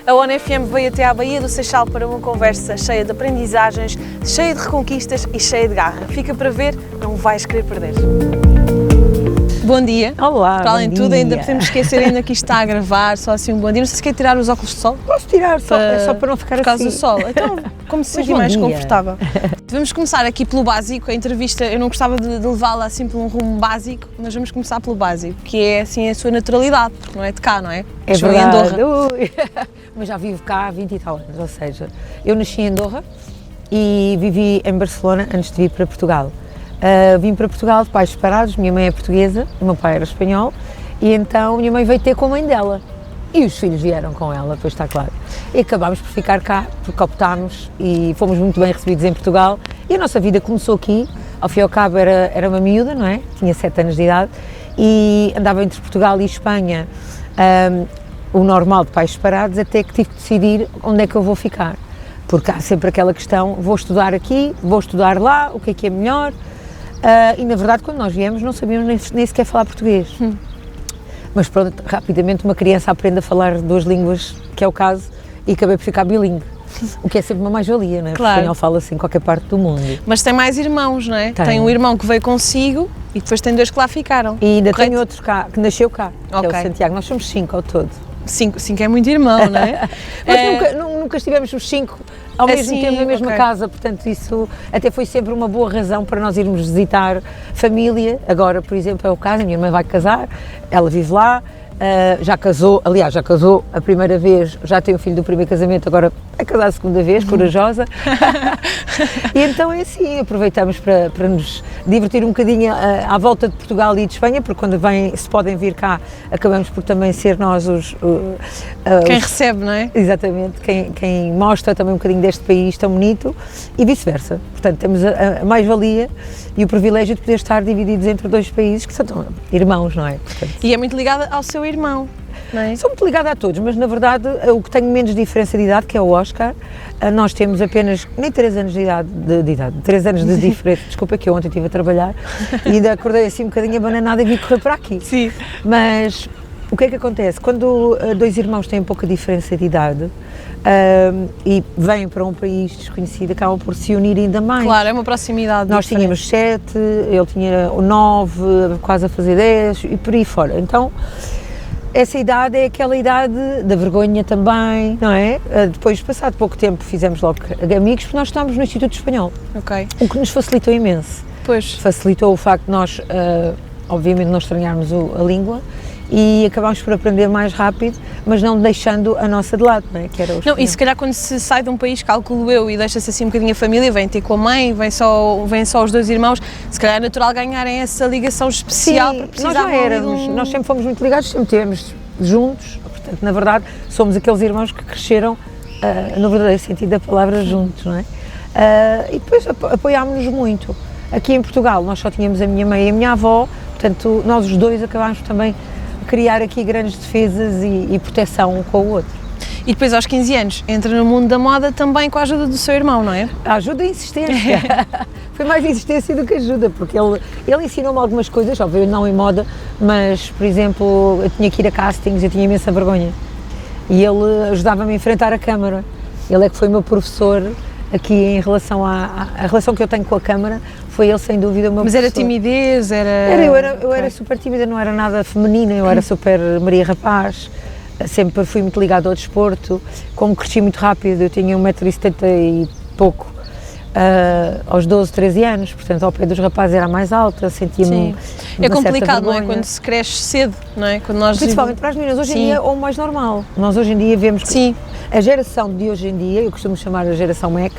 A ONU FM veio até à Baía do Seixal para uma conversa cheia de aprendizagens, cheia de reconquistas e cheia de garra. Fica para ver, não vais querer perder. Bom dia. Olá, para além de tudo, ainda podemos esquecer ainda que isto está a gravar, só assim um bom dia. Não sei se quer tirar os óculos de sol. Posso tirar, é só para não ficar por causa assim. do sol. Então, como se sentir mais confortável. Vamos começar aqui pelo básico. A entrevista, eu não gostava de levá-la assim por um rumo básico, mas vamos começar pelo básico, que é assim a sua naturalidade, porque não é de cá, não é? É verdade. Em Andorra. Mas já vivo cá há 20 e tal anos, ou seja, eu nasci em Andorra e vivi em Barcelona antes de vir para Portugal. Vim para Portugal de pais separados, minha mãe é portuguesa, o meu pai era espanhol, e então minha mãe veio ter com a mãe dela. E os filhos vieram com ela, depois está claro. E acabámos por ficar cá, porque optámos e fomos muito bem recebidos em Portugal. E a nossa vida começou aqui, ao fim e ao cabo era uma miúda, não é? Tinha 7 anos de idade e andava entre Portugal e Espanha, o normal de pais separados, até que tive que decidir onde é que eu vou ficar. Porque há sempre aquela questão, vou estudar aqui, vou estudar lá, o que é melhor? E na verdade quando nós viemos não sabíamos nem sequer falar português. Mas pronto, rapidamente uma criança aprende a falar 2 línguas, que é o caso, e acabei por ficar bilingue. O que é sempre uma mais-valia, não é? Claro. O espanhol fala-se em qualquer parte do mundo. Mas tem mais irmãos, não é? Tem um irmão que veio consigo e depois tem 2 que lá ficaram. E ainda tem outro cá, que nasceu cá, que é o Santiago. Nós somos 5 ao todo. 5 é muito irmão, não é? Mas nunca estivemos os 5 ao mesmo tempo na mesma casa, portanto isso até foi sempre uma boa razão para nós irmos visitar família. Agora, por exemplo, é o caso, a minha irmã vai casar, ela vive lá, já casou a primeira vez, já tem o filho do primeiro casamento, agora vai casar a segunda vez, corajosa. E então é assim, aproveitamos para nos divertir um bocadinho à volta de Portugal e de Espanha, porque quando se podem vir cá, acabamos por também ser nós quem recebe, não é? Exatamente, quem mostra também um bocadinho deste país tão bonito e vice-versa. Portanto, temos a mais-valia e o privilégio de poder estar divididos entre 2 países que são irmãos, não é? Portanto, e é muito ligada ao seu irmão, não é? Sou muito ligada a todos, mas na verdade o que tenho menos diferença de idade, que é o Oscar, nós temos apenas nem 3 anos de idade, 3 anos de diferença. Desculpa que eu ontem estive a trabalhar e ainda acordei assim um bocadinho abananada e vim correr para aqui. Sim. Mas o que é que acontece? Quando 2 irmãos têm pouca diferença de idade e vêm para um país desconhecido, acabam por se unir ainda mais. Claro, é uma proximidade. Nós tínhamos 7, ele tinha 9, quase a fazer 10 e por aí fora. Então, essa idade é aquela idade da vergonha também, não é? Depois, passado pouco tempo, fizemos logo amigos, porque nós estávamos no Instituto Espanhol. Ok. O que nos facilitou imenso. Pois. Facilitou o facto de nós, obviamente, não estranharmos a língua e acabámos por aprender mais rápido, mas não deixando a nossa de lado, não é? Que era o espanhol. E se calhar quando se sai de um país, calculo eu, e deixa-se assim um bocadinho a família, vem ter com a mãe, vem só os 2 irmãos, se calhar é natural ganharem essa ligação especial. Sim, para precisar nós já éramos, nós sempre fomos muito ligados, sempre estivemos juntos, portanto, na verdade, somos aqueles irmãos que cresceram no verdadeiro sentido da palavra juntos, não é? E depois apoiámos-nos muito. Aqui em Portugal nós só tínhamos a minha mãe e a minha avó, portanto, nós os 2 acabámos também criar aqui grandes defesas e proteção um com o outro. E depois aos 15 anos entra no mundo da moda também com a ajuda do seu irmão, não é? A ajuda e insistência. Foi mais insistência do que ajuda, porque ele ensinou-me algumas coisas, óbvio, não em moda, mas, por exemplo, eu tinha que ir a castings, eu tinha imensa vergonha. E ele ajudava-me a enfrentar a câmara. Ele é que foi o meu professor aqui em relação à relação que eu tenho com a câmara, foi ele sem dúvida o meu professor. Mas era timidez, eu era super tímida, não era nada feminina, eu era super Maria Rapaz, sempre fui muito ligada ao desporto, como cresci muito rápido, eu tinha 1,70 m e pouco, aos 12, 13 anos, portanto ao pé dos rapazes era mais alta, sentia-me é complicado, não é? Quando se cresce cedo, não é? Quando nós principalmente para as meninas, hoje em dia é o mais normal, nós hoje em dia vemos que a geração de hoje em dia, eu costumo chamar a geração Mac,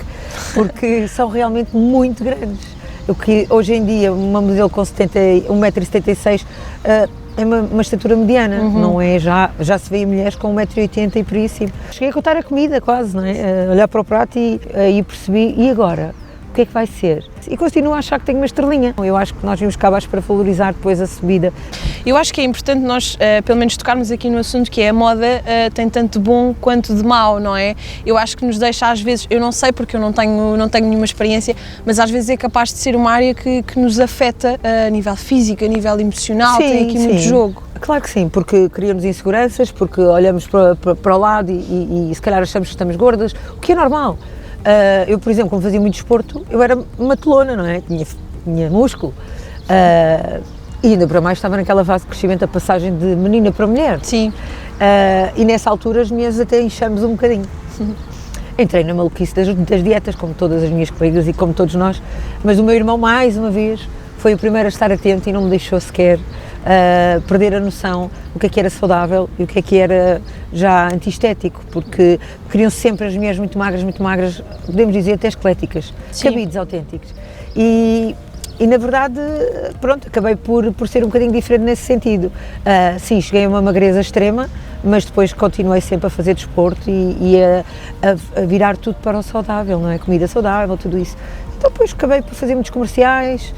porque são realmente muito grandes. O que hoje em dia uma modelo com 1,76 m é uma estatura mediana, não é? Já se vê mulheres com 1,80 m e por aí cima. Cheguei a contar a comida quase, não é? Olhar para o prato e aí percebi, e agora? O que é que vai ser? E continuo a achar que tenho uma estrelinha. Eu acho que nós vimos cá abaixo para valorizar depois a subida. Eu acho que é importante nós, pelo menos, tocarmos aqui no assunto que é a moda tem tanto bom quanto de mau, não é? Eu acho que nos deixa às vezes, eu não sei porque eu não tenho nenhuma experiência, mas às vezes é capaz de ser uma área que nos afeta a nível físico, a nível emocional, tem aqui muito jogo. Claro que sim, porque criamos inseguranças, porque olhamos para o lado e se calhar achamos que estamos gordas, o que é normal. Eu, por exemplo, como fazia muito desporto, eu era uma telona, não é? Tinha músculo. E ainda para mais estava naquela fase de crescimento, a passagem de menina para mulher. Sim. E nessa altura as minhas até inchamos um bocadinho. Entrei na maluquice das dietas, como todas as minhas colegas e como todos nós, mas o meu irmão, mais uma vez, foi o primeiro a estar atento e não me deixou sequer perder a noção do que é que era saudável e o que é era já antiestético, porque queriam sempre as mulheres muito magras, podemos dizer até esqueléticas, cabides autênticos. E na verdade, pronto, acabei por ser um bocadinho diferente nesse sentido. Sim, cheguei a uma magreza extrema, mas depois continuei sempre a fazer desporto e a virar tudo para o saudável, não é? Comida saudável, tudo isso. Então depois acabei por fazer muitos comerciais,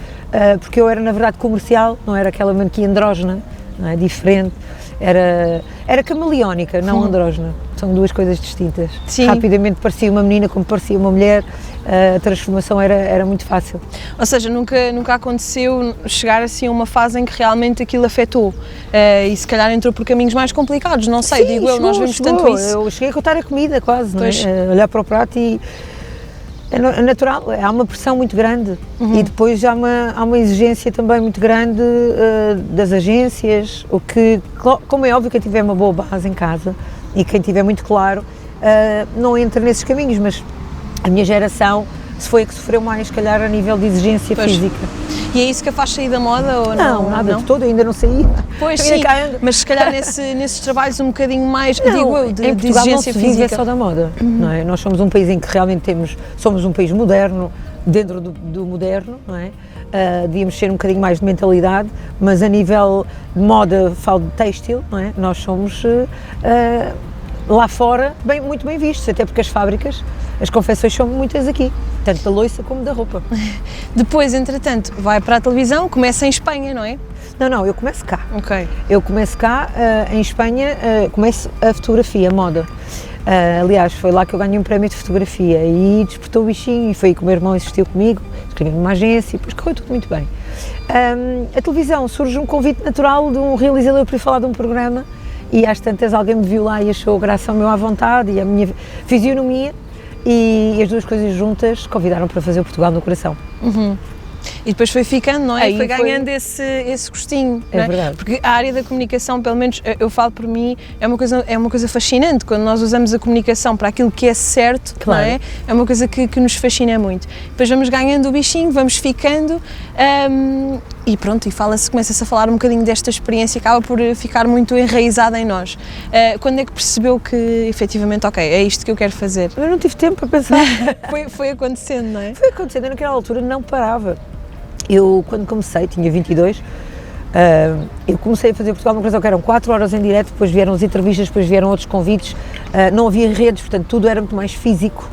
porque eu era na verdade comercial, não era aquela manequim andrógena, não é? Diferente. Era camaleónica, não andrógena. São duas coisas distintas. Sim. Rapidamente parecia uma menina como parecia uma mulher, a transformação era muito fácil. Ou seja, nunca aconteceu chegar assim a uma fase em que realmente aquilo afetou e se calhar entrou por caminhos mais complicados, não sei, Sim, digo eu, nós vemos tanto isso. Eu cheguei a contar a comida quase, não Pois. é? Olhar para o prato e é natural, há uma pressão muito grande e depois há uma exigência também muito grande das agências, o que, como é óbvio, quem tiver uma boa base em casa e quem tiver muito claro, não entra nesses caminhos, mas a minha geração se foi a que sofreu mais, se calhar, a nível de exigência física. E é isso que a faz sair da moda ou não? Não, nada de todo, eu ainda não saí. Pois sim, mas se calhar nesses trabalhos um bocadinho mais, não, digo eu, em de Portugal exigência não se vive física. só da moda, não é? Nós somos um país em que realmente somos um país moderno, dentro do moderno, não é? Devíamos ser um bocadinho mais de mentalidade, mas a nível de moda, falo de têxtil, não é? Nós somos lá fora muito bem vistos, até porque as fábricas, as confecções são muitas aqui, tanto da louça como da roupa. Depois, entretanto, vai para a televisão, começa em Espanha, não é? Não, eu começo cá. Ok. Eu começo cá, em Espanha, começo a fotografia, a moda. Aliás, foi lá que eu ganhei um prémio de fotografia e despertou o bichinho e foi aí que o meu irmão insistiu comigo, escrevi numa agência e depois correu tudo muito bem. A televisão, surge um convite natural de um realizador para ir falar de um programa e às tantas alguém me viu lá e achou graça ao meu à vontade e a minha fisionomia e as duas coisas juntas convidaram para fazer o Portugal no Coração. E depois foi ficando, não é? Aí foi ganhando esse gostinho, É não é? verdade. Porque a área da comunicação, pelo menos eu falo por mim, é uma coisa fascinante quando nós usamos a comunicação para aquilo que é certo, Claro. não é? É uma coisa que nos fascina muito. Depois vamos ganhando o bichinho, vamos ficando e pronto, e começa-se a falar um bocadinho desta experiência, acaba por ficar muito enraizada em nós. Quando é que percebeu que efetivamente, ok, é isto que eu quero fazer? Eu não tive tempo para pensar. Foi acontecendo, não é? Foi acontecendo, eu naquela altura não parava. Eu, quando comecei, tinha 22, eu comecei a fazer Portugal no Coração, que eram 4 horas em direto, depois vieram as entrevistas, depois vieram outros convites, não havia redes, portanto tudo era muito mais físico.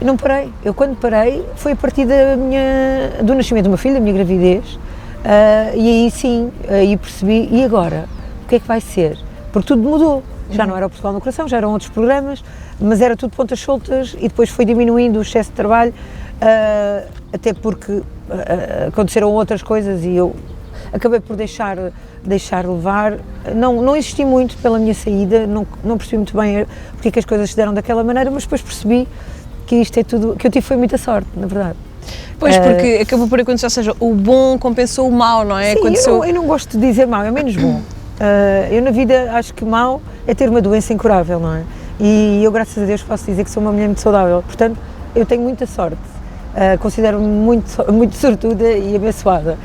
Eu não parei, eu quando parei foi a partir do nascimento do meu filho, da minha gravidez, e aí sim, aí percebi, e agora? O que é que vai ser? Porque tudo mudou, já não era o Portugal no Coração, já eram outros programas, mas era tudo pontas soltas e depois foi diminuindo o excesso de trabalho, até porque aconteceram outras coisas e eu acabei por deixar levar, não insisti muito pela minha saída, não percebi muito bem porque é que as coisas se deram daquela maneira, mas depois percebi que isto é tudo, que eu tive foi muita sorte, na verdade. Pois, porque acabou por acontecer, ou seja, o bom compensou o mau, não é? Sim, eu não gosto de dizer mau, é menos bom. Eu na vida acho que mau é ter uma doença incurável, não é? E eu, graças a Deus, posso dizer que sou uma mulher muito saudável, portanto, eu tenho muita sorte. Considero-me muito sortuda e abençoada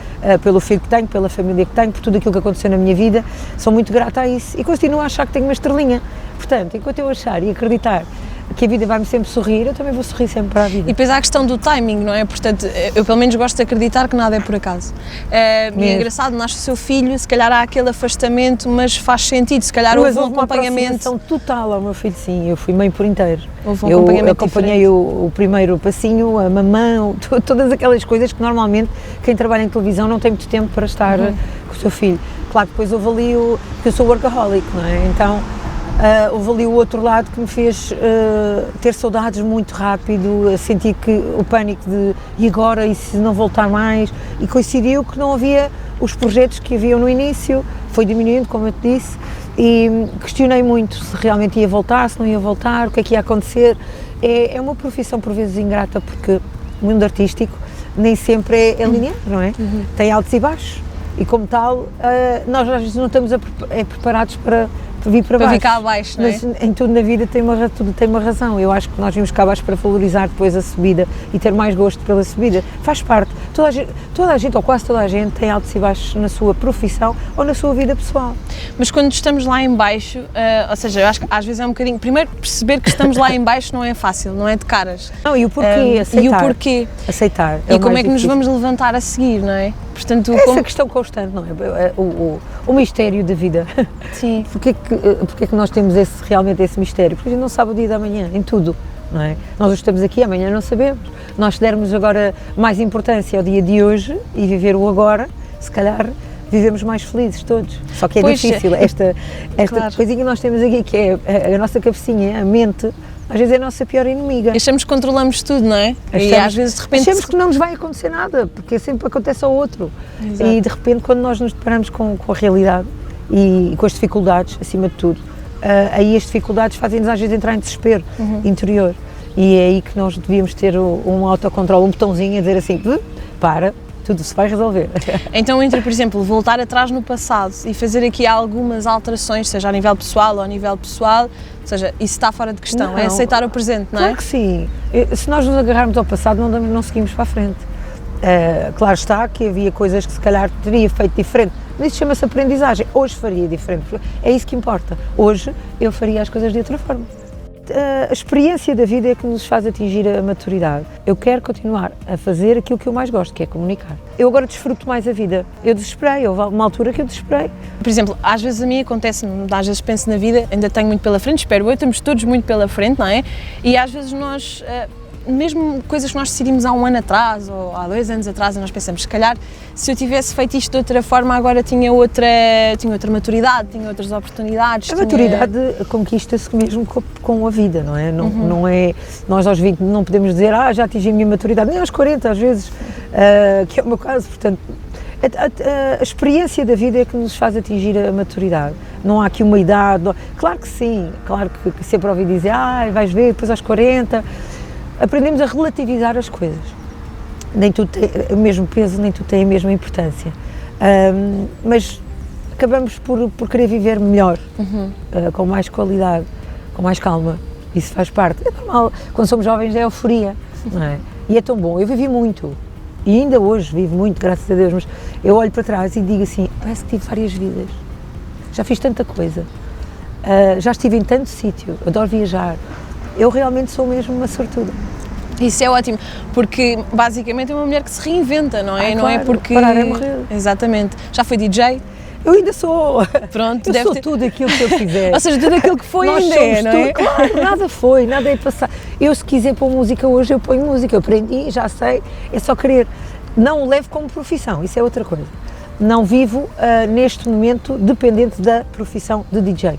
pelo filho que tenho, pela família que tenho, por tudo aquilo que aconteceu na minha vida. Sou muito grata a isso e continuo a achar que tenho uma estrelinha. Portanto, enquanto eu achar e acreditar que a vida vai-me sempre sorrir, eu também vou sorrir sempre para a vida. E depois há a questão do timing, não é? Portanto, eu pelo menos gosto de acreditar que nada é por acaso. E é engraçado, nasce o seu filho, se calhar há aquele afastamento, mas faz sentido, se calhar houve um acompanhamento. Uma total ao meu filho, sim, eu fui mãe por inteiro. Houve um acompanhamento acompanhei o primeiro passinho, a mamã, todas aquelas coisas que normalmente quem trabalha em televisão não tem muito tempo para estar com o seu filho. Claro que depois houve ali porque eu sou workaholic, não é? Então houve ali o outro lado que me fez ter saudades muito rápido, sentir que o pânico de e agora, e se não voltar mais, e coincidiu que não havia os projetos que haviam no início, foi diminuindo, como eu te disse, e questionei muito se realmente ia voltar, se não ia voltar, o que é que ia acontecer. É uma profissão por vezes ingrata, porque o mundo artístico nem sempre é linear, não é? Tem altos e baixos, e como tal, nós às vezes não estamos preparados para vir para baixo. Vir cá abaixo, não é? Mas em tudo na vida tudo tem uma razão. Eu acho que nós vimos cá abaixo para valorizar depois a subida e ter mais gosto pela subida. Faz parte. Toda a gente, ou quase toda a gente, tem altos e baixos na sua profissão ou na sua vida pessoal. Mas quando estamos lá em baixo, ou seja, eu acho que às vezes é um bocadinho... Primeiro, perceber que estamos lá em baixo não é fácil, não é de caras. Não, e o porquê, aceitar. E o porquê. Aceitar. E como é que nos vamos levantar a seguir, não é? Portanto, essa questão constante, não é? O mistério da vida. Sim. Porque é que nós temos realmente esse mistério? Porque a gente não sabe o dia da manhã, em tudo, não é? Nós estamos aqui, amanhã não sabemos. Nós se dermos agora mais importância ao dia de hoje e viver o agora, se calhar vivemos mais felizes todos. Só que é difícil, esta claro. Coisinha que nós temos aqui, que é a nossa cabecinha, a mente, às vezes é a nossa pior inimiga. Achamos que controlamos tudo, não é? E às vezes de repente... Achamos que não nos vai acontecer nada, porque sempre acontece ao outro. Exato. E de repente quando nós nos deparamos com a realidade e com as dificuldades, acima de tudo, aí as dificuldades fazem-nos às vezes entrar em desespero interior. E é aí que nós devíamos ter um autocontrole, um botãozinho a dizer assim, para, tudo se vai resolver. Então entre, por exemplo, voltar atrás no passado e fazer aqui algumas alterações, seja a nível pessoal ou a nível pessoal, ou seja, isso está fora de questão, não, é aceitar o presente, não é? Claro que sim. Se nós nos agarrarmos ao passado não seguimos para a frente. Claro está que havia coisas que se calhar teria feito diferente, mas isso chama-se aprendizagem. Hoje faria diferente, é isso que importa. Hoje eu faria as coisas de outra forma. A experiência da vida é que nos faz atingir a maturidade. Eu quero continuar a fazer aquilo que eu mais gosto, que é comunicar. Eu agora desfruto mais a vida. Eu desesperei, houve uma altura que eu desesperei. Por exemplo, às vezes a mim acontece-me, às vezes penso na vida, ainda tenho muito pela frente, espero eu, estamos todos muito pela frente, não é? E às vezes nós, mesmo coisas que nós decidimos há um ano atrás ou há 2 anos atrás, nós pensamos, se calhar, se eu tivesse feito isto de outra forma, agora tinha outra maturidade, tinha outras oportunidades. A maturidade conquista-se mesmo com a vida, não é? Não é? Nós aos 20 não podemos dizer, já atingi a minha maturidade, nem aos 40 às vezes, que é o meu caso, portanto, a experiência da vida é que nos faz atingir a maturidade. Não há aqui uma idade, claro que sim, claro que sempre ouvi dizer, vais ver, depois aos 40, aprendemos a relativizar as coisas. Nem tudo tem o mesmo peso, nem tudo tem a mesma importância. Mas acabamos por querer viver melhor, com mais qualidade, com mais calma. Isso faz parte. É normal, quando somos jovens é euforia, não é? E é tão bom. Eu vivi muito, e ainda hoje vivo muito, graças a Deus, mas eu olho para trás e digo assim, parece que tive várias vidas. Já fiz tanta coisa, já estive em tanto sítio, adoro viajar. Eu realmente sou mesmo uma sortuda. Isso é ótimo, porque basicamente é uma mulher que se reinventa, não é? Claro, não é porque... parar é morrer. Exatamente. Já foi DJ? Eu ainda sou. Pronto, eu sou tudo aquilo que eu quiser. Ou seja, tudo aquilo que foi Nós ainda somos não tudo, é? Claro, nada foi, nada é passar. Eu se quiser pôr música hoje, eu ponho música, eu aprendi, já sei, é só querer. Não o levo como profissão, isso é outra coisa. Não vivo neste momento dependente da profissão de DJ.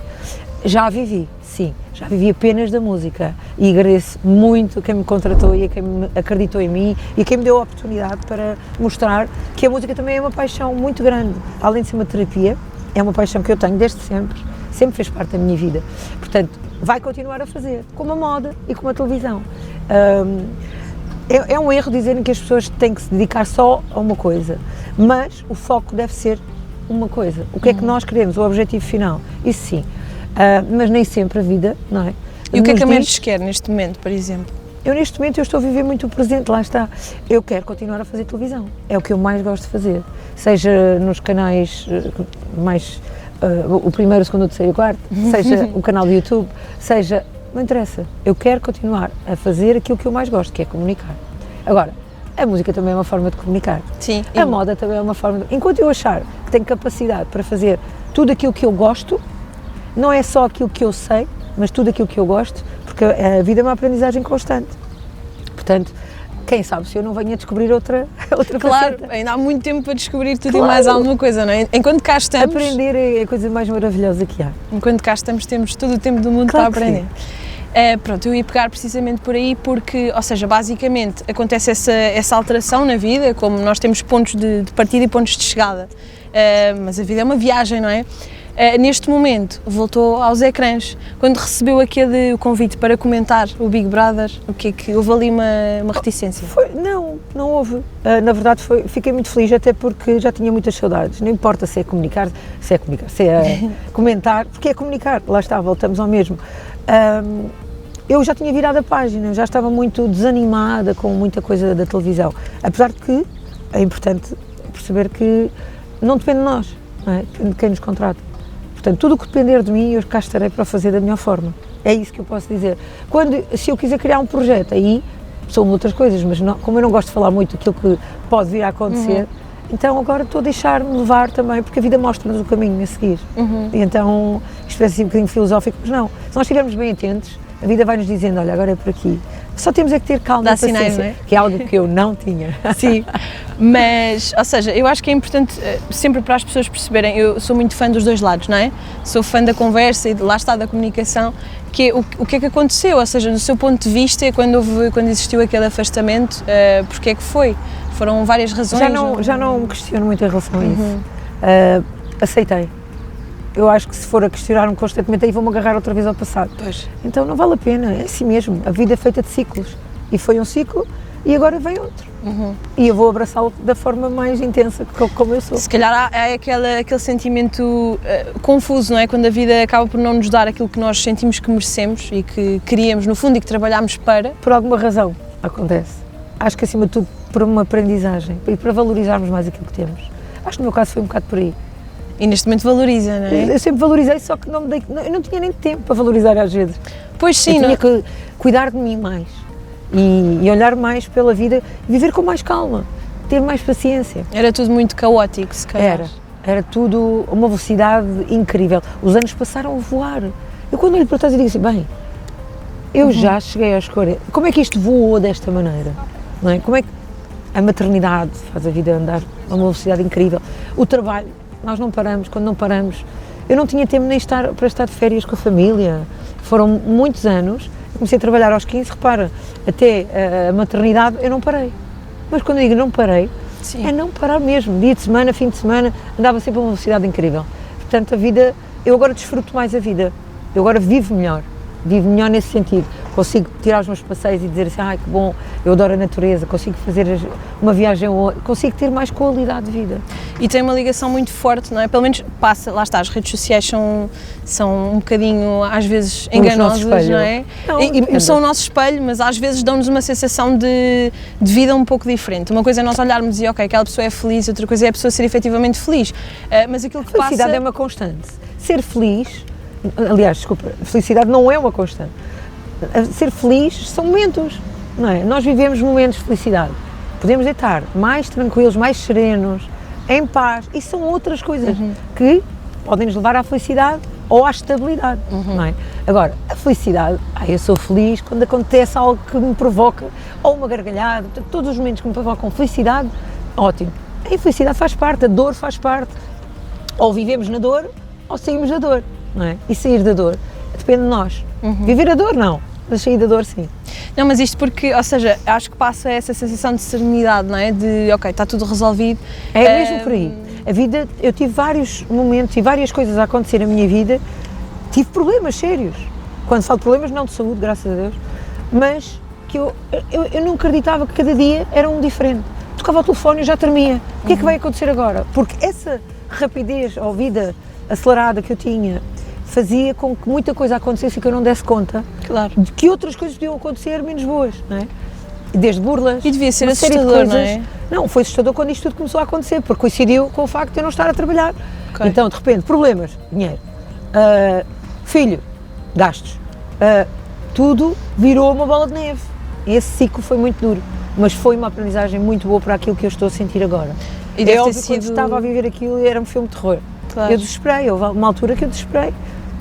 Já vivi, sim, já vivi apenas da música e agradeço muito a quem me contratou e a quem acreditou em mim e a quem me deu a oportunidade para mostrar que a música também é uma paixão muito grande. Além de ser uma terapia, é uma paixão que eu tenho desde sempre fez parte da minha vida. Portanto, vai continuar a fazer, como a moda e como a televisão. É um erro dizerem que as pessoas têm que se dedicar só a uma coisa, mas o foco deve ser uma coisa. O que é que nós queremos, o objetivo final, isso sim. Mas nem sempre a vida, não é? E o que é que a Mendes quer neste momento, por exemplo? Eu neste momento eu estou a viver muito o presente, lá está. Eu quero continuar a fazer televisão, é o que eu mais gosto de fazer. Seja nos canais mais, o primeiro, o segundo, o terceiro e o quarto, seja o canal do YouTube, seja, não interessa. Eu quero continuar a fazer aquilo que eu mais gosto, que é comunicar. Agora, a música também é uma forma de comunicar. Sim. A moda também é uma forma de... Enquanto eu achar que tenho capacidade para fazer tudo aquilo que eu gosto, não é só aquilo que eu sei, mas tudo aquilo que eu gosto, porque a vida é uma aprendizagem constante. Portanto, quem sabe se eu não venho a descobrir outra Claro, faceta. ainda há muito tempo para descobrir tudo e mais alguma coisa, não é? Enquanto cá estamos... Aprender é a coisa mais maravilhosa que há. Enquanto cá estamos, temos todo o tempo do mundo Claro para aprender. Pronto, eu ia pegar precisamente por aí porque, ou seja, basicamente acontece essa alteração na vida, como nós temos pontos de partida e pontos de chegada, mas a vida é uma viagem, não é? Neste momento voltou aos ecrãs. Quando recebeu o convite para comentar o Big Brother, o que é que houve ali uma reticência? Não houve. Na verdade fiquei muito feliz, até porque já tinha muitas saudades. Não importa se é comunicar, se é comentar, porque é comunicar, lá está, voltamos ao mesmo. Eu já tinha virado a página, já estava muito desanimada com muita coisa da televisão, apesar de que é importante perceber que não depende de nós, não é? Depende de quem nos contrata. Portanto, tudo o que depender de mim, eu cá estarei para o fazer da melhor forma. É isso que eu posso dizer. Se eu quiser criar um projeto, aí são outras coisas, mas como eu não gosto de falar muito daquilo que pode vir a acontecer, então agora estou a deixar-me levar também, porque a vida mostra-nos o caminho a seguir. E então, isto parece assim um bocadinho filosófico, mas não. Se nós estivermos bem atentos, a vida vai-nos dizendo, olha, agora é por aqui. Só temos é que ter calma e paciência, sinais, não é? Que é algo que eu não tinha. Sim, mas, ou seja, eu acho que é importante sempre para as pessoas perceberem, eu sou muito fã dos dois lados, não é? Sou fã da conversa e lá está da comunicação, que é o que é que aconteceu, ou seja, do seu ponto de vista, quando existiu aquele afastamento, porque é que foi? Foram várias razões? Já não me questiono muito em relação a isso. Aceitei. Eu acho que se for a questionar-me constantemente, aí vou-me agarrar outra vez ao passado. Pois. Então não vale a pena, é assim mesmo. A vida é feita de ciclos. E foi um ciclo e agora vem outro. E eu vou abraçá-lo da forma mais intensa, como eu sou. Se calhar há aquele sentimento confuso, não é? Quando a vida acaba por não nos dar aquilo que nós sentimos que merecemos e que queríamos, no fundo, e que trabalhámos para. Por alguma razão acontece. Acho que, acima de tudo, por uma aprendizagem e para valorizarmos mais aquilo que temos. Acho que no meu caso foi um bocado por aí. E neste momento valoriza, não é? Eu sempre valorizei, só que eu não tinha nem tempo para valorizar às vezes. Pois sim, eu tinha que cuidar de mim mais e olhar mais pela vida, viver com mais calma, ter mais paciência. Era tudo muito caótico, se calhar. Era tudo uma velocidade incrível. Os anos passaram a voar. Eu quando olho para trás eu digo assim, bem, eu já cheguei aos 40, como é que isto voou desta maneira? Não é? Como é que a maternidade faz a vida andar a uma velocidade incrível? O trabalho, nós não paramos, quando não paramos, eu não tinha tempo nem para estar de férias com a família, foram muitos anos, comecei a trabalhar aos 15, repara, até a maternidade eu não parei, mas quando eu digo não parei, sim, é não parar mesmo, dia de semana, fim de semana, andava sempre a uma velocidade incrível, portanto a vida, eu agora desfruto mais a vida, eu agora vivo melhor nesse sentido, consigo tirar os meus passeios e dizer assim, ai que bom, eu adoro a natureza, consigo fazer uma viagem, consigo ter mais qualidade de vida. E tem uma ligação muito forte, não é? Pelo menos passa, lá está, as redes sociais são um bocadinho, às vezes, enganosas, não é? Não, são o nosso espelho, mas às vezes dão-nos uma sensação de vida um pouco diferente. Uma coisa é nós olharmos e, ok, aquela pessoa é feliz, outra coisa é a pessoa ser efetivamente feliz, mas aquilo que passa... A felicidade é uma constante. Ser feliz, aliás, desculpa, felicidade não é uma constante. Ser feliz são momentos, não é? Nós vivemos momentos de felicidade. Podemos estar mais tranquilos, mais serenos, em paz, e são outras coisas que podem nos levar à felicidade ou à estabilidade, não é? Agora, a felicidade, eu sou feliz quando acontece algo que me provoca, ou uma gargalhada, todos os momentos que me provocam felicidade, ótimo. A infelicidade faz parte, a dor faz parte, ou vivemos na dor, ou saímos da dor, não é? E sair da dor depende de nós. Viver a dor, não, mas sair da dor, sim. Não, mas isto porque, ou seja, acho que passa essa sensação de serenidade, não é? De, ok, está tudo resolvido. É mesmo por aí. A vida, eu tive vários momentos e várias coisas a acontecer na minha vida, tive problemas sérios. Quando falo de problemas, não de saúde, graças a Deus, mas que eu não acreditava que cada dia era um diferente. Tocava o telefone e eu já tremia. O que é que vai acontecer agora? Porque essa rapidez ou vida acelerada que eu tinha fazia com que muita coisa acontecesse e que eu não desse conta, claro, de que outras coisas podiam acontecer menos boas, não é? Desde burlas. E devia ser assustador, não é? Não, foi assustador quando isto tudo começou a acontecer, porque coincidiu com o facto de eu não estar a trabalhar. Okay. Então, de repente, problemas, dinheiro, filho, gastos, tudo virou uma bola de neve. E esse ciclo foi muito duro, mas foi uma aprendizagem muito boa para aquilo que eu estou a sentir agora. E deve ter sido... quando estava a viver aquilo, era um filme de terror. Claro. Eu desesperei, houve uma altura que eu desesperei,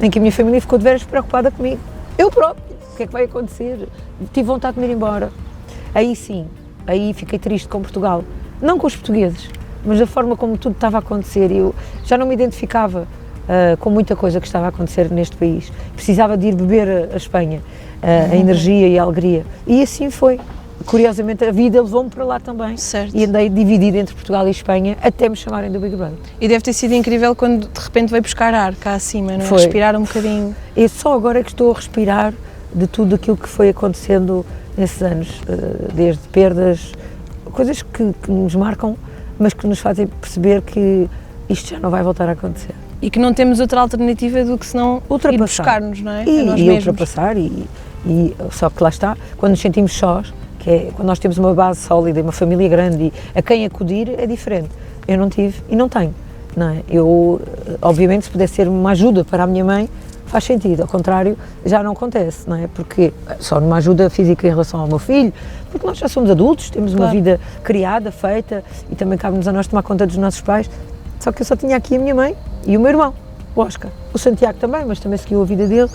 em que a minha família ficou de veras preocupada comigo. Eu próprio, o que é que vai acontecer? Tive vontade de me ir embora. Aí sim, aí fiquei triste com Portugal. Não com os portugueses, mas da forma como tudo estava a acontecer. Eu já não me identificava com muita coisa que estava a acontecer neste país. Precisava de ir beber a Espanha. a energia e a alegria. E assim foi. Curiosamente, a vida levou-me para lá também. Certo. E andei dividida entre Portugal e Espanha até me chamarem do Big Brother. E deve ter sido incrível quando de repente veio buscar ar cá acima, não é? Foi. Respirar um bocadinho. É só agora que estou a respirar de tudo aquilo que foi acontecendo nesses anos, desde perdas, coisas que nos marcam, mas que nos fazem perceber que isto já não vai voltar a acontecer. E que não temos outra alternativa do que senão ir buscar-nos, não é? E, a nós e mesmos. ultrapassar, só que lá está, quando nos sentimos sós, que é quando nós temos uma base sólida e uma família grande e a quem acudir é diferente. Eu não tive e não tenho, não é? Eu, obviamente, se pudesse ser uma ajuda para a minha mãe, faz sentido, ao contrário, já não acontece, não é? Porque só numa ajuda física em relação ao meu filho, porque nós já somos adultos, temos uma vida criada, feita, e também cabe-nos a nós tomar conta dos nossos pais, só que eu só tinha aqui a minha mãe e o meu irmão, o Oscar. O Santiago também, mas também seguiu a vida dele.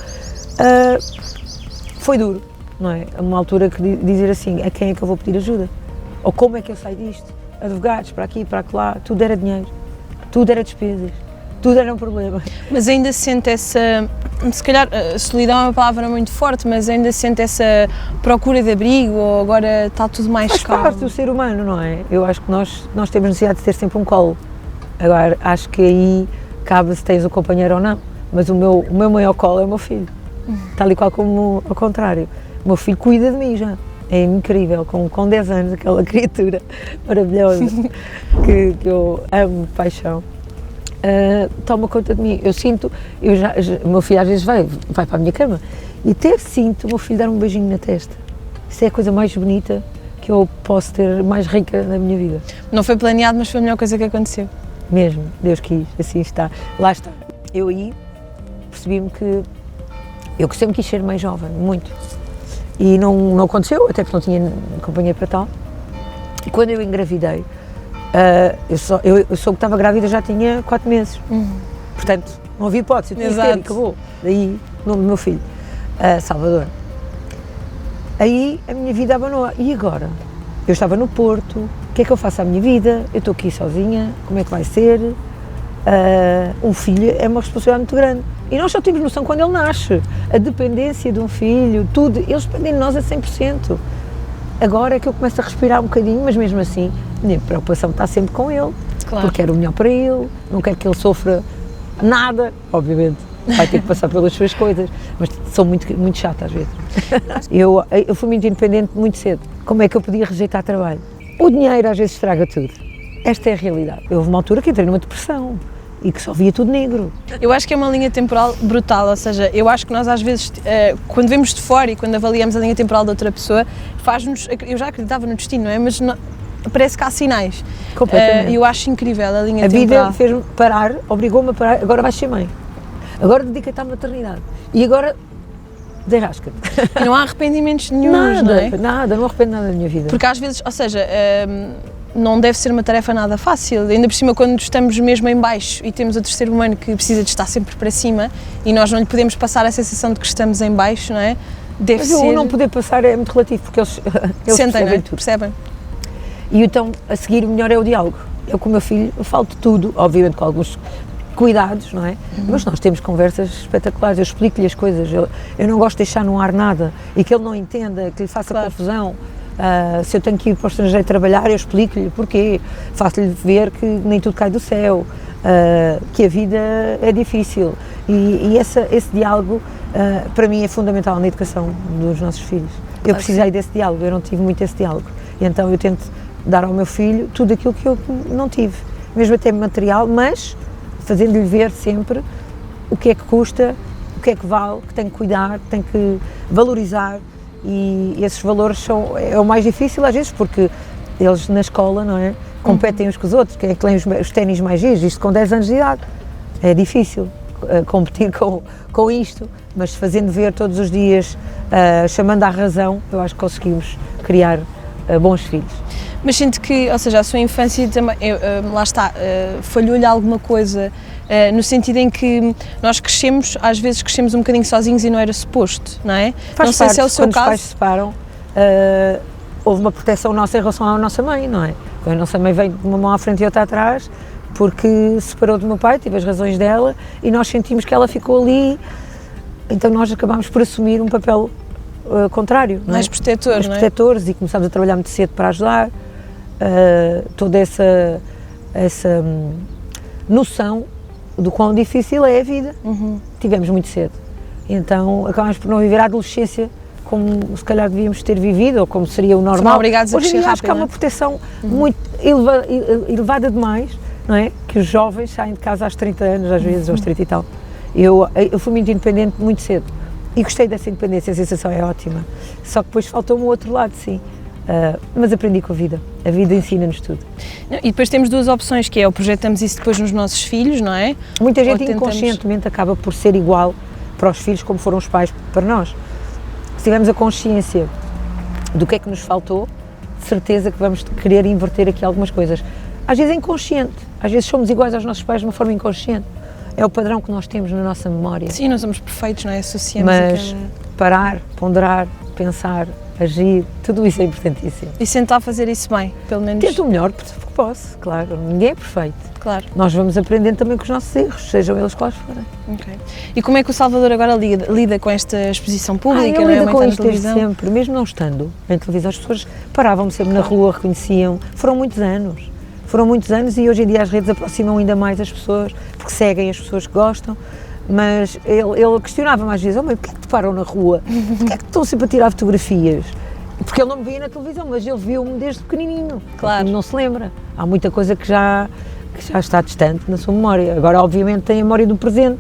Foi duro, não é? A uma altura que dizer assim, a quem é que eu vou pedir ajuda? Ou como é que eu saio disto? Advogados, para aqui, para lá, tudo era dinheiro, tudo era despesas. Tudo era um problema. Mas ainda sente essa, se calhar, solidão é uma palavra muito forte, mas ainda sente essa procura de abrigo ou agora está tudo mais calmo? Faz parte do ser humano, não é? Eu acho que nós temos necessidade de ter sempre um colo. Agora, acho que aí cabe se tens um companheiro ou não, mas o meu maior colo é o meu filho. Tal e qual como ao contrário. O meu filho cuida de mim já. É incrível, com 10 anos, aquela criatura maravilhosa que eu amo de paixão. Toma conta de mim, eu sinto, o meu filho às vezes vai para a minha cama e até sinto o meu filho dar um beijinho na testa. Isso é a coisa mais bonita que eu posso ter, mais rica na minha vida. Não foi planeado, mas foi a melhor coisa que aconteceu. Mesmo, Deus quis, assim está, lá está. Eu aí percebi-me que eu sempre quis ser mais jovem, muito, e não aconteceu, até porque não tinha companhia para tal. E quando eu engravidei, eu soube que estava grávida, já tinha 4 meses, portanto não havia hipótese, eu tinha que ter e acabou. Daí o nome do meu filho, Salvador. Aí a minha vida abanou. E agora? Eu estava no Porto, o que é que eu faço à minha vida? Eu estou aqui sozinha, como é que vai ser? Um filho é uma responsabilidade muito grande. E nós só temos noção quando ele nasce. A dependência de um filho, tudo, eles dependem de nós a 100%. Agora é que eu começo a respirar um bocadinho, mas mesmo assim, a minha preocupação está sempre com ele, claro. Porque quero o melhor para ele, não quero que ele sofra nada, obviamente, vai ter que passar pelas suas coisas, mas sou muito, muito chata às vezes. Eu fui muito independente muito cedo. Como é que eu podia rejeitar trabalho? O dinheiro às vezes estraga tudo. Esta é a realidade. Houve uma altura que entrei numa depressão e que só via tudo negro. Eu acho que é uma linha temporal brutal, ou seja, eu acho que nós às vezes, quando vemos de fora e quando avaliamos a linha temporal de outra pessoa, faz-nos, eu já acreditava no destino, não é? Mas não, parece que há sinais. Completamente. Eu acho incrível a linha temporal. A temporal. vida fez-me parar, obrigou-me a parar, agora vais ser mãe. Agora dedica-te à maternidade. E agora derrasca-te. E não há arrependimentos nenhuns, não é? Nada, não arrependo nada da minha vida. Porque às vezes, ou seja, não deve ser uma tarefa nada fácil, ainda por cima quando estamos mesmo em baixo e temos o terceiro humano que precisa de estar sempre para cima e nós não lhe podemos passar a sensação de que estamos em baixo, não é? Deve ser... o não poder passar é muito relativo, porque eles sentem, percebem tudo. Percebem. E então, a seguir, o melhor é o diálogo. Eu com o meu filho, eu falo de tudo, obviamente com alguns cuidados, não é? Mas nós temos conversas espetaculares, eu explico-lhe as coisas, eu não gosto de deixar no ar nada e que ele não entenda, que lhe faça confusão. Se eu tenho que ir para o estrangeiro trabalhar, eu explico-lhe porquê, faço-lhe ver que nem tudo cai do céu, que a vida é difícil e esse diálogo para mim é fundamental na educação dos nossos filhos. Eu precisei desse diálogo, eu não tive muito esse diálogo e então eu tento dar ao meu filho tudo aquilo que eu não tive, mesmo até material, mas fazendo-lhe ver sempre o que é que custa, o que é que vale, que tem que cuidar, que tem que valorizar. E esses valores é o mais difícil às vezes, porque eles na escola, não é, competem uns com os outros, quem é que tem os ténis mais giros, isto com 10 anos de idade, é difícil competir com isto, mas fazendo ver todos os dias, chamando à razão, eu acho que conseguimos criar bons filhos. Mas sinto que, ou seja, a sua infância também, lá está, falhou-lhe alguma coisa, no sentido em que nós crescemos, às vezes crescemos um bocadinho sozinhos e não era suposto, não é? Faz não sei parte, se é o seu quando caso. Os pais se separam, houve uma proteção nossa em relação à nossa mãe, não é? A nossa mãe veio de uma mão à frente e outra atrás, porque se separou do meu pai, tive as razões dela, e nós sentimos que ela ficou ali, então nós acabámos por assumir um papel contrário, não é? Mais protetor, Mais não é? protetores, e começámos a trabalhar muito cedo para ajudar. Toda essa noção do quão difícil é a vida, tivemos muito cedo. Então acabámos por não viver a adolescência como se calhar devíamos ter vivido, ou como seria o normal. Foram obrigados a Hoje em crescer dia acho que há rápido, uma proteção muito elevada demais, não é? Que os jovens saem de casa aos 30 anos, às vezes, aos 30 e tal. Eu fui muito independente muito cedo e gostei dessa independência, a sensação é ótima. Só que depois faltou-me o outro lado, sim. Mas aprendi com a vida ensina-nos tudo. E depois temos duas opções, que é ou projetamos isso depois nos nossos filhos, não é? Muita gente Ou tentamos... inconscientemente acaba por ser igual para os filhos como foram os pais para nós. Se tivermos a consciência do que é que nos faltou, de certeza que vamos querer inverter aqui algumas coisas. Às vezes é inconsciente, às vezes somos iguais aos nossos pais de uma forma inconsciente. É o padrão que nós temos na nossa memória. Sim, não somos perfeitos, não é? Associamos mas parar, ponderar, pensar, agir, tudo isso é importantíssimo. E tentar fazer isso bem, pelo menos. Tento o melhor porque posso, claro, ninguém é perfeito. Claro. Nós vamos aprendendo também com os nossos erros, sejam eles quais forem. Okay. E como é que o Salvador agora lida com esta exposição pública? Eu lido com na isto desde sempre, mesmo não estando em televisão, as pessoas paravam-me sempre na rua, reconheciam, foram muitos anos e hoje em dia as redes aproximam ainda mais as pessoas, porque seguem as pessoas que gostam, mas ele questionava-me às vezes, porquê é que te param na rua? Porquê é que estão sempre a tirar fotografias? Porque ele não me via na televisão, mas ele viu-me desde pequenininho, claro. Não se lembra, há muita coisa que já está distante na sua memória, agora obviamente tem a memória do presente,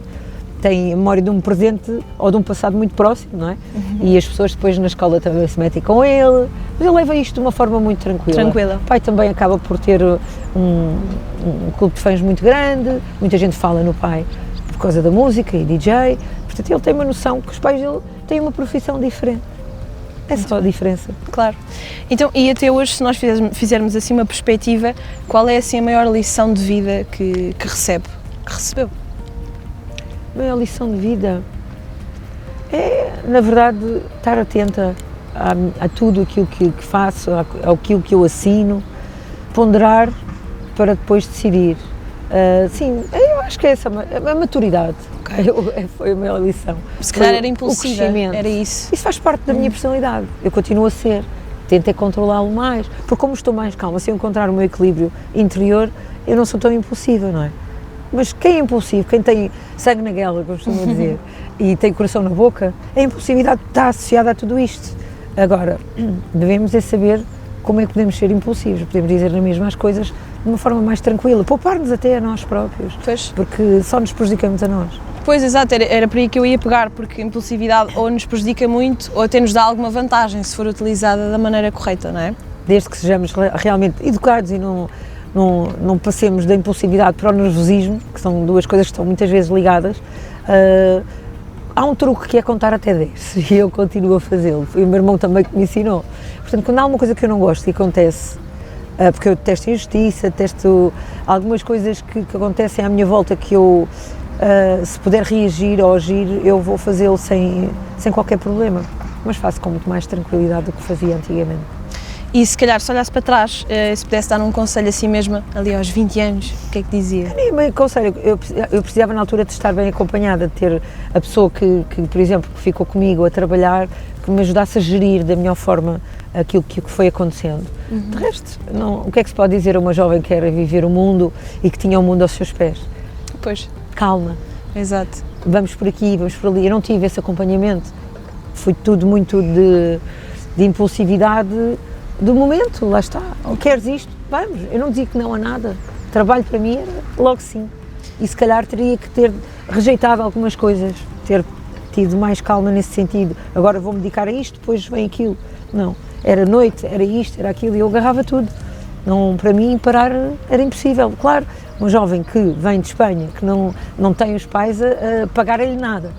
tem a memória de um presente ou de um passado muito próximo, não é? E as pessoas depois na escola também se metem com ele, mas ele leva isto de uma forma muito tranquila. O pai também acaba por ter um clube de fãs muito grande, muita gente fala no pai por causa da música e DJ, portanto ele tem uma noção que os pais dele têm uma profissão diferente. É só a diferença. Claro. Então, e até hoje, se nós fizermos assim uma perspectiva, qual é assim a maior lição de vida que recebeu? A maior lição de vida é, na verdade, estar atenta a tudo aquilo que faço, aquilo que eu assino, ponderar para depois decidir. Sim, eu acho que é essa a maturidade. Okay. Foi a maior lição. Se calhar era impulsiva, era isso. Isso faz parte da minha personalidade, eu continuo a ser. Tento controlá-lo mais, porque como estou mais calma, se eu encontrar o meu equilíbrio interior, eu não sou tão impulsiva, não é? Mas quem é impulsivo, quem tem sangue na guela, como costumam dizer, e tem coração na boca, a impulsividade está associada a tudo isto. Agora, devemos é saber como é que podemos ser impulsivos, podemos dizer na mesma as coisas de uma forma mais tranquila, poupar-nos até a nós próprios, porque só nos prejudicamos a nós. Pois, exato, era por aí que eu ia pegar, porque a impulsividade ou nos prejudica muito ou até nos dá alguma vantagem se for utilizada da maneira correta, não é? Desde que sejamos realmente educados e não passemos da impulsividade para o nervosismo, que são duas coisas que estão muitas vezes ligadas, há um truque que é contar até 10 e eu continuo a fazê-lo, foi o meu irmão também que me ensinou. Portanto, quando há alguma coisa que eu não gosto e acontece, porque eu detesto injustiça, detesto algumas coisas que acontecem à minha volta que eu, se puder reagir ou agir, eu vou fazê-lo sem qualquer problema, mas faço com muito mais tranquilidade do que fazia antigamente. E se calhar, se olhasse para trás, se pudesse dar um conselho assim mesmo, ali aos 20 anos, o que é que dizia? Conselho, eu precisava na altura de estar bem acompanhada, de ter a pessoa que, por exemplo, que ficou comigo a trabalhar, que me ajudasse a gerir da melhor forma aquilo que foi acontecendo. De resto, o que é que se pode dizer a uma jovem que quer viver o mundo e que tinha o mundo aos seus pés? Pois. Calma. Exato. Vamos por aqui, vamos por ali. Eu não tive esse acompanhamento. Foi tudo muito de impulsividade do momento, lá está. Queres isto? Vamos. Eu não dizia que não a nada. Trabalho para mim era logo sim. E se calhar teria que ter rejeitado algumas coisas, ter tido mais calma nesse sentido. Agora vou-me dedicar a isto, depois vem aquilo. Não. Era noite, era isto, era aquilo, e eu agarrava tudo. Não, para mim, parar era impossível. Claro, um jovem que vem de Espanha, que não tem os pais a pagarem-lhe nada,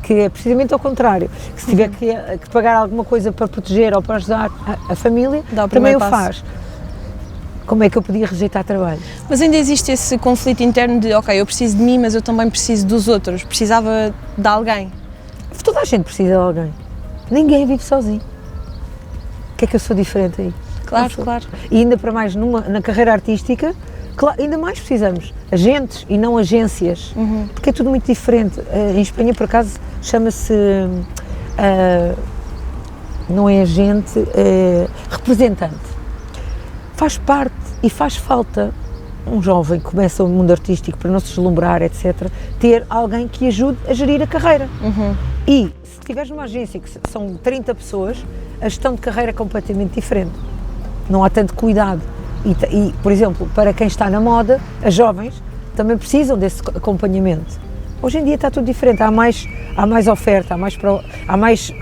que é precisamente ao contrário, que se tiver que pagar alguma coisa para proteger ou para ajudar a família, também o faz. Como é que eu podia rejeitar trabalho? Mas ainda existe esse conflito interno de, ok, eu preciso de mim, mas eu também preciso dos outros, precisava de alguém. Toda a gente precisa de alguém, ninguém vive sozinho. O que é que eu sou diferente aí? Claro, claro. E ainda para mais na carreira artística, ainda mais precisamos, agentes e não agências, porque é tudo muito diferente. Em Espanha, por acaso, chama-se não é agente, é representante. Faz parte e faz falta um jovem que começa o mundo artístico para não se deslumbrar, etc., ter alguém que ajude a gerir a carreira. E se estiveres numa agência que são 30 pessoas, a gestão de carreira é completamente diferente. Não há tanto cuidado. E, por exemplo, para quem está na moda, as jovens também precisam desse acompanhamento. Hoje em dia está tudo diferente, há mais oferta, há mais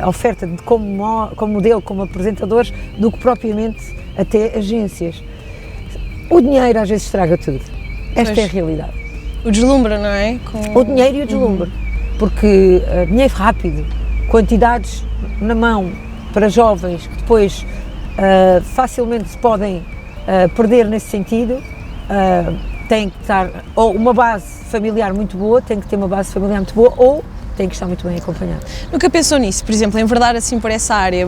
oferta de como modelo, como apresentadores, do que propriamente até agências. O dinheiro às vezes estraga tudo. Esta é a realidade. O deslumbre, não é? O dinheiro e o deslumbre. Porque dinheiro rápido, quantidades na mão para jovens que depois facilmente se podem perder nesse sentido, tem que estar ou uma base familiar muito boa, tem que ter uma base familiar muito boa, ou tem que estar muito bem acompanhado. Nunca pensou nisso, por exemplo, enverdar assim por essa área,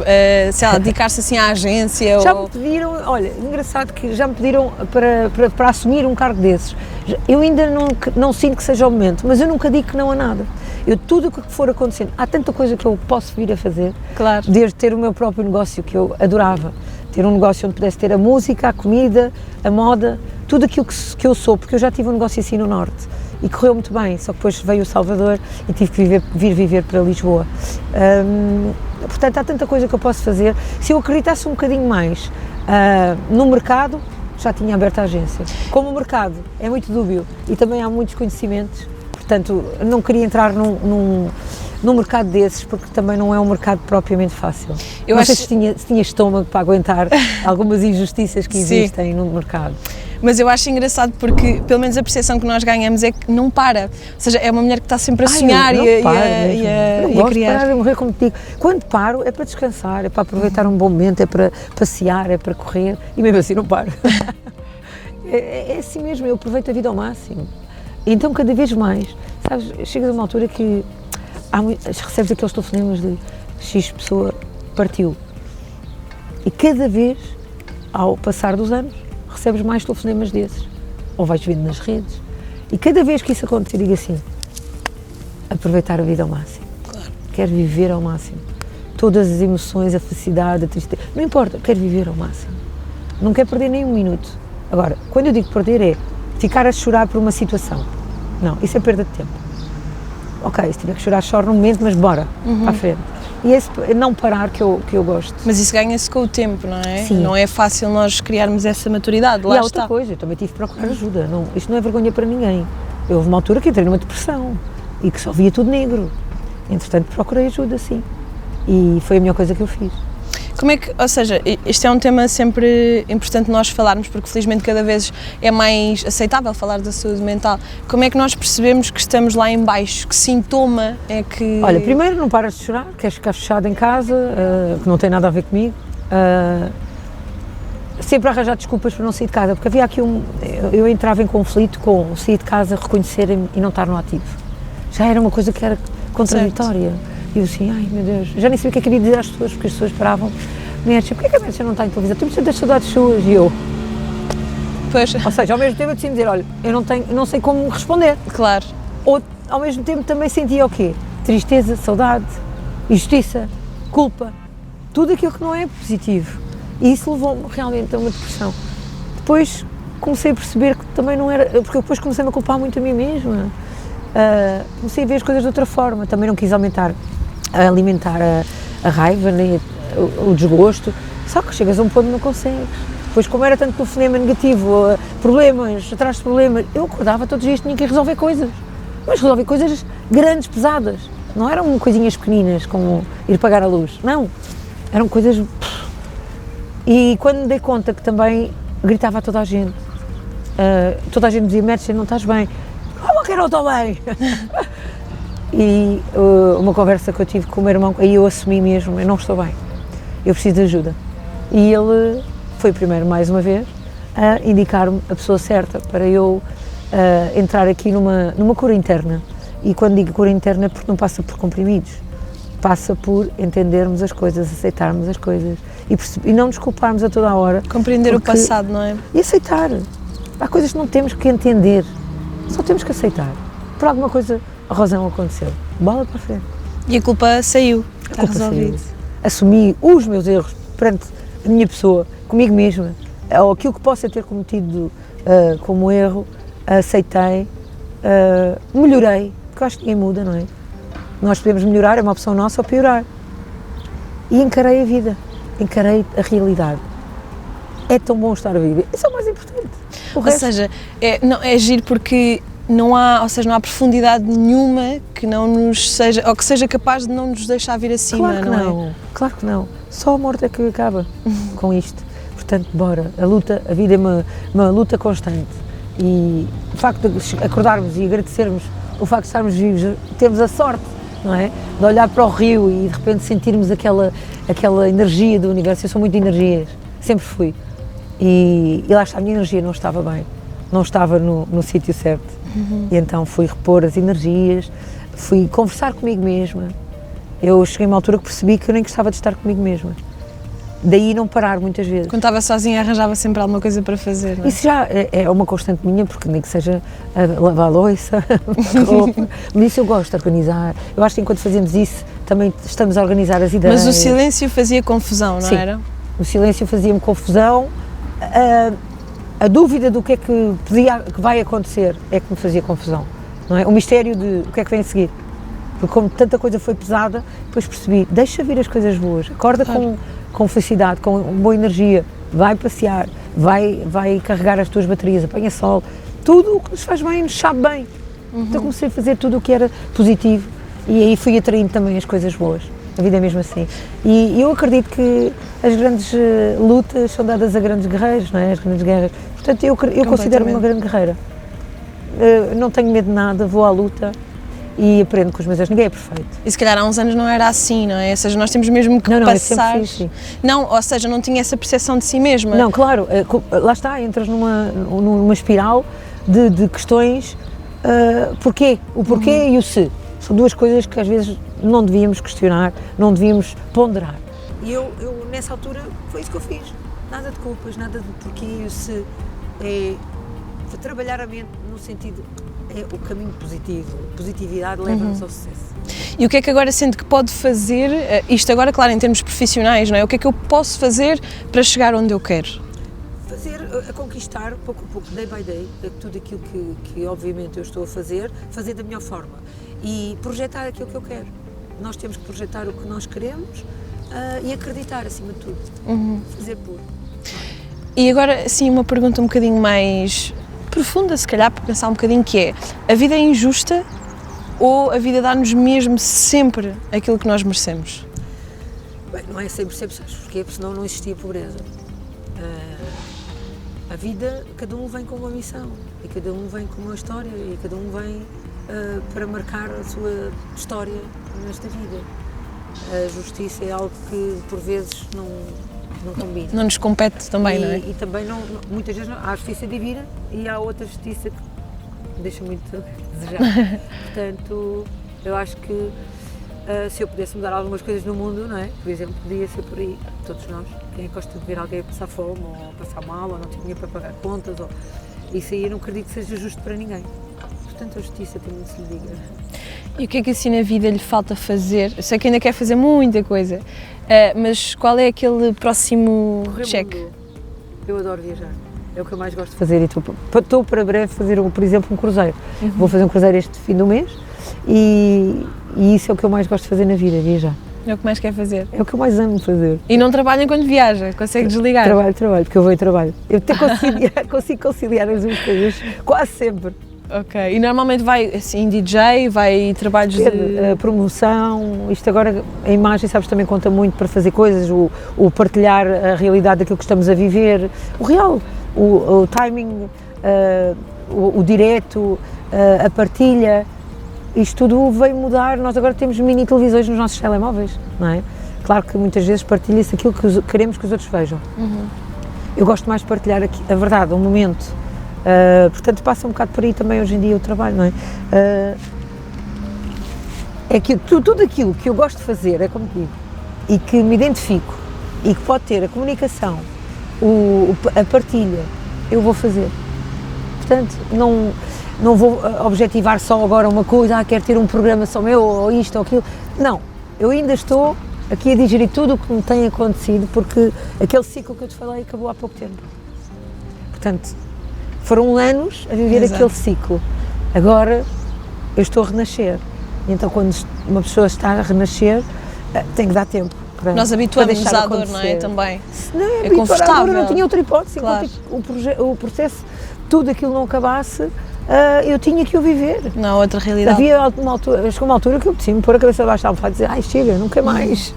sei lá, dedicar-se assim à agência? Já me pediram, olha, engraçado que já me pediram para assumir um cargo desses. Eu ainda não sinto que seja o momento, mas eu nunca digo que não a nada. Tudo o que for acontecendo, há tanta coisa que eu posso vir a fazer, claro. Desde ter o meu próprio negócio, que eu adorava, ter um negócio onde pudesse ter a música, a comida, a moda, tudo aquilo que eu sou, porque eu já tive um negócio assim no Norte e correu muito bem, só que depois veio o Salvador e tive que vir viver para Lisboa. Portanto, há tanta coisa que eu posso fazer. Se eu acreditasse um bocadinho mais no mercado, já tinha aberto a agência. Como o mercado é muito dúbio e também há muitos conhecimentos, portanto, não queria entrar num mercado desses, porque também não é um mercado propriamente fácil. Não sei se tinha estômago para aguentar algumas injustiças que existem no mercado. Mas eu acho engraçado porque, pelo menos a percepção que nós ganhamos é que não para. Ou seja, é uma mulher que está sempre a sonhar e a criar. Eu gosto de parar, morrer como te digo. Quando paro é para descansar, é para aproveitar um bom momento, é para passear, é para correr, e mesmo assim não paro. É assim mesmo, eu aproveito a vida ao máximo. Então, cada vez mais, sabes, chegas a uma altura que recebes aqueles telefonemas de X pessoa partiu. E cada vez, ao passar dos anos, recebes mais telefonemas desses. Ou vais vendo nas redes. E cada vez que isso acontecer, digo assim, aproveitar a vida ao máximo. Claro. Quero viver ao máximo. Todas as emoções, a felicidade, a tristeza, não importa, quero viver ao máximo. Não quero perder nem um minuto. Agora, quando eu digo perder é ficar a chorar por uma situação. Não, isso é perda de tempo. Ok, se tiver que chorar, choro no momento, mas bora, para a frente. E esse não parar que eu gosto. Mas isso ganha-se com o tempo, não é? Sim. Não é fácil nós criarmos essa maturidade, lá e há está. outra coisa, eu também tive que procurar ajuda. Isto não é vergonha para ninguém. Houve uma altura que entrei numa depressão e que só via tudo negro. Entretanto, procurei ajuda, sim. E foi a melhor coisa que eu fiz. Como é que, ou seja, este é um tema sempre importante nós falarmos, porque felizmente cada vez é mais aceitável falar da saúde mental. Como é que nós percebemos que estamos lá em baixo? Que sintoma é que... Olha, primeiro não paras de chorar, queres ficar fechado em casa, que não tem nada a ver comigo. Sempre arranjar desculpas para não sair de casa, porque havia aqui eu entrava em conflito com sair de casa, reconhecerem-me e não estar no ativo. Já era uma coisa que era contraditória. E eu assim, ai meu Deus, já nem sabia o que é que havia de dizer às pessoas, porque as pessoas paravam, mulheres, porquê que a Mércia não está em televisão? Temos tantas saudades suas. E eu, Pois. Ou seja, ao mesmo tempo eu decidi dizer, olha, eu não sei como responder. Claro. Ou ao mesmo tempo também sentia o quê? Tristeza, saudade, injustiça, culpa, tudo aquilo que não é positivo. E isso levou-me realmente a uma depressão. Depois comecei a perceber que também não era, porque depois comecei-me a culpar muito a mim mesma. Comecei a ver as coisas de outra forma, também não quis alimentar a raiva, nem o desgosto, só que chegas a um ponto que não consegues. Depois, como era tanto telefonema negativo, problemas, atrás de problemas, eu acordava todos os dias, tinha que resolver coisas, mas resolver coisas grandes, pesadas, não eram coisinhas pequeninas, como ir pagar a luz, não, eram coisas... E quando me dei conta que também gritava a toda a gente me dizia, Mércia, não estás bem? Como que eu não estou bem? E uma conversa que eu tive com o meu irmão, aí eu assumi mesmo, eu não estou bem, eu preciso de ajuda. E ele foi primeiro, mais uma vez, a indicar-me a pessoa certa para eu entrar aqui numa cura interna. E quando digo cura interna é porque não passa por comprimidos, passa por entendermos as coisas, aceitarmos as coisas e não nos culparmos a toda a hora. Compreender o passado, não é? E aceitar. Há coisas que não temos que entender, só temos que aceitar. Por alguma coisa a razão aconteceu. Bola para a frente. E a culpa saiu, está resolvido. assumi os meus erros perante a minha pessoa, comigo mesma, ou aquilo que possa ter cometido como erro, aceitei, melhorei, porque eu acho que ninguém muda, não é? Nós podemos melhorar, é uma opção nossa, ou piorar. E encarei a vida, encarei a realidade. É tão bom estar vivo, isso é o mais importante. Ou seja, é giro porque não há profundidade nenhuma que não nos seja, ou que seja capaz de não nos deixar vir acima, claro que não, claro que não. Só a morte é que acaba com isto. Portanto, bora, a vida é uma luta constante. E o facto de acordarmos e agradecermos o facto de estarmos vivos, termos a sorte, não é? De olhar para o rio e de repente sentirmos aquela energia do universo. Eu sou muito de energias, sempre fui. E lá está, a minha energia não estava bem, não estava no sítio certo. E então fui repor as energias, fui conversar comigo mesma. Eu cheguei a uma altura que percebi que eu nem gostava de estar comigo mesma. Daí não parar muitas vezes. Quando estava sozinha arranjava sempre alguma coisa para fazer, não é? Isso já é uma constante minha, porque nem que seja lavar a louça, roupa, mas isso eu gosto de organizar. Eu acho que enquanto fazemos isso também estamos a organizar as ideias. Mas o silêncio fazia confusão, não era? O silêncio fazia-me confusão. A dúvida do que é que vai acontecer é que me fazia confusão, não é? O mistério de o que é que vem a seguir. Porque como tanta coisa foi pesada, depois percebi, deixa vir as coisas boas, acorda com felicidade, com boa energia, vai passear, vai carregar as tuas baterias, apanha sol, tudo o que nos faz bem, nos sabe bem. Então comecei a fazer tudo o que era positivo e aí fui atraindo também as coisas boas. A vida é mesmo assim. E eu acredito que as grandes lutas são dadas a grandes guerreiros, não é? As grandes guerras. Portanto, eu considero-me uma grande guerreira. Não tenho medo de nada, vou à luta e aprendo com os meus erros. Ninguém é perfeito. E se calhar há uns anos não era assim, não é? Ou seja, nós temos mesmo que passar... Não, ou seja, não tinha essa percepção de si mesma. Não, claro, lá está, entras numa espiral de questões, porquê, o porquê e o se. São duas coisas que às vezes não devíamos questionar, não devíamos ponderar. E eu nessa altura, foi isso que eu fiz. Nada de culpas, nada de porquê e o se. Foi trabalhar a mente no sentido, é o caminho positivo, positividade leva-nos ao sucesso. E o que é que agora sente que pode fazer, isto agora, claro, em termos profissionais, não é? O que é que eu posso fazer para chegar onde eu quero? A conquistar, pouco a pouco, day by day, tudo aquilo que obviamente eu estou a fazer da melhor forma e projetar aquilo que eu quero. Nós temos que projetar o que nós queremos e acreditar acima de tudo, fazer por. E agora, sim, uma pergunta um bocadinho mais profunda, se calhar, para pensar um bocadinho, que é, a vida é injusta ou a vida dá-nos mesmo sempre aquilo que nós merecemos? Bem, não é 100%, sabes porquê? Porque senão não existia pobreza. A vida, cada um vem com uma missão e cada um vem com uma história e cada um vem para marcar a sua história nesta vida. A justiça é algo que por vezes não combina. Não nos compete também, não é? E também muitas vezes há a justiça divina e há outra justiça que deixa muito a desejar. Portanto, eu acho que se eu pudesse mudar algumas coisas no mundo, não é? Por exemplo, podia ser por aí, todos nós. Quem é que gosta de ver alguém passar fome, ou passar mal, ou não ter dinheiro para pagar contas, isso aí eu não acredito que seja justo para ninguém. Portanto, a justiça também se lhe diga. E o que é que assim na vida lhe falta fazer? Eu sei que ainda quer fazer muita coisa, mas qual é aquele próximo cheque? Eu adoro viajar, é o que eu mais gosto de fazer e estou para breve fazer, por exemplo, um cruzeiro. Vou fazer um cruzeiro este fim do mês e isso é o que eu mais gosto de fazer na vida, viajar. É o que mais quer fazer? É o que eu mais amo fazer. E não trabalha enquanto viaja? Consegue desligar? Trabalho, porque eu vou e trabalho. Eu até consigo conciliar as duas coisas, quase sempre. Ok, e normalmente vai assim DJ, vai trabalhos de... promoção, isto agora, a imagem, sabes, também conta muito para fazer coisas, o partilhar a realidade daquilo que estamos a viver, o real, o timing, o direto, a partilha. Isto tudo veio mudar, nós agora temos mini televisões nos nossos telemóveis, não é? Claro que muitas vezes partilha-se aquilo que queremos que os outros vejam. Eu gosto mais de partilhar aqui, a verdade, o momento. Portanto, passa um bocado por aí também hoje em dia o trabalho, não é? É que tudo aquilo que eu gosto de fazer, é como digo, e que me identifico, e que pode ter a comunicação, a partilha, eu vou fazer. Portanto, não vou objetivar só agora uma coisa, quero ter um programa só meu, ou isto ou aquilo. Não, eu ainda estou aqui a digerir tudo o que me tem acontecido, porque aquele ciclo que eu te falei acabou há pouco tempo. Portanto, foram anos a viver aquele ciclo. Agora eu estou a renascer. E então, quando uma pessoa está a renascer, tem que dar tempo. Nós habituamos-nos à dor, não é? Também. Não, é confortável. Eu não tinha outra hipótese. Claro. Enquanto o processo, tudo aquilo não acabasse, eu tinha que o viver. Não há outra realidade. Havia uma altura, chegou uma altura que eu preciso me pôr a cabeça abaixo da almofada e dizer, ai, chega, nunca mais.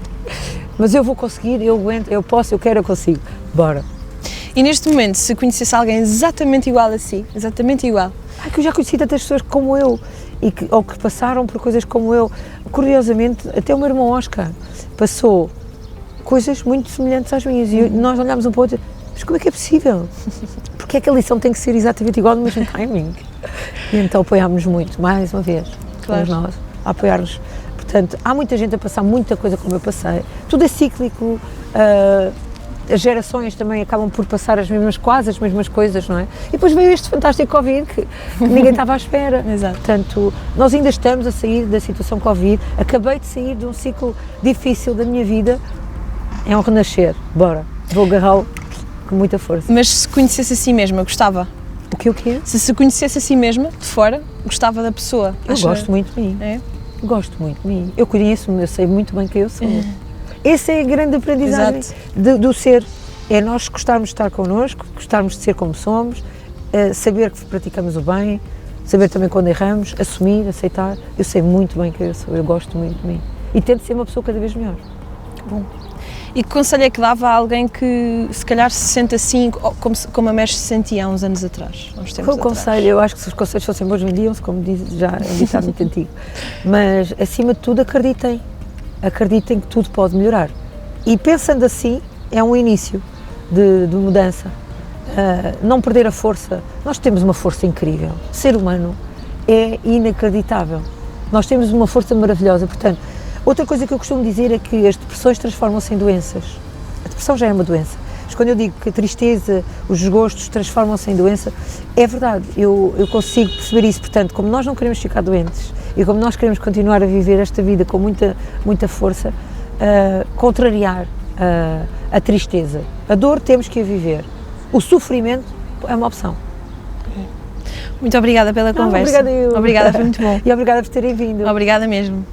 Mas eu vou conseguir, eu aguento, eu posso, eu quero, eu consigo. Bora. E neste momento, se conhecesse alguém exatamente igual a si, exatamente igual. Que eu já conheci tantas pessoas como eu, ou que passaram por coisas como eu. Curiosamente, até o meu irmão Oscar passou coisas muito semelhantes às minhas. E nós olhámos um para o outro, mas como é que é possível? Porque é que a lição tem que ser exatamente igual no mesmo timing? E então apoiámos-nos muito, mais uma vez, claro. Fomos nós a apoiar-nos. Portanto, há muita gente a passar muita coisa como eu passei. Tudo é cíclico. As gerações também acabam por passar quase as mesmas coisas, não é? E depois veio este fantástico Covid que ninguém estava à espera. Exato. Portanto, nós ainda estamos a sair da situação Covid. Acabei de sair de um ciclo difícil da minha vida. É um renascer. Bora. Vou agarrá-lo com muita força. Mas se conhecesse a si mesma, gostava? O quê? Se conhecesse a si mesma, de fora, gostava da pessoa? Eu gosto muito de mim. É? Gosto muito de mim. Eu conheço-me, eu sei muito bem quem eu sou. Essa é a grande aprendizagem do ser, é nós gostarmos de estar connosco, gostarmos de ser como somos, saber que praticamos o bem, saber também quando erramos, assumir, aceitar. Eu sei muito bem quem eu sou, eu gosto muito de mim e tento ser uma pessoa cada vez melhor. Bom. E que conselho é que dava a alguém que se calhar se sente assim, como a Mesh se sentia há uns anos atrás? Qual o conselho? Eu acho que se os conselhos fossem bons vendiam-se, como diz, já é um ditado muito antigo. Mas acima de tudo acreditem que tudo pode melhorar. E pensando assim, é um início de mudança. Não perder a força. Nós temos uma força incrível. O ser humano é inacreditável. Nós temos uma força maravilhosa. Portanto, outra coisa que eu costumo dizer é que as depressões transformam-se em doenças. A depressão já é uma doença. Mas quando eu digo que a tristeza, os desgostos transformam-se em doença, é verdade. Eu consigo perceber isso. Portanto, como nós não queremos ficar doentes, e como nós queremos continuar a viver esta vida com muita força, contrariar a tristeza. A dor temos que a viver. O sofrimento é uma opção. Muito obrigada pela conversa. Obrigada eu. Obrigada, foi muito bom. E obrigada por terem vindo. Obrigada mesmo.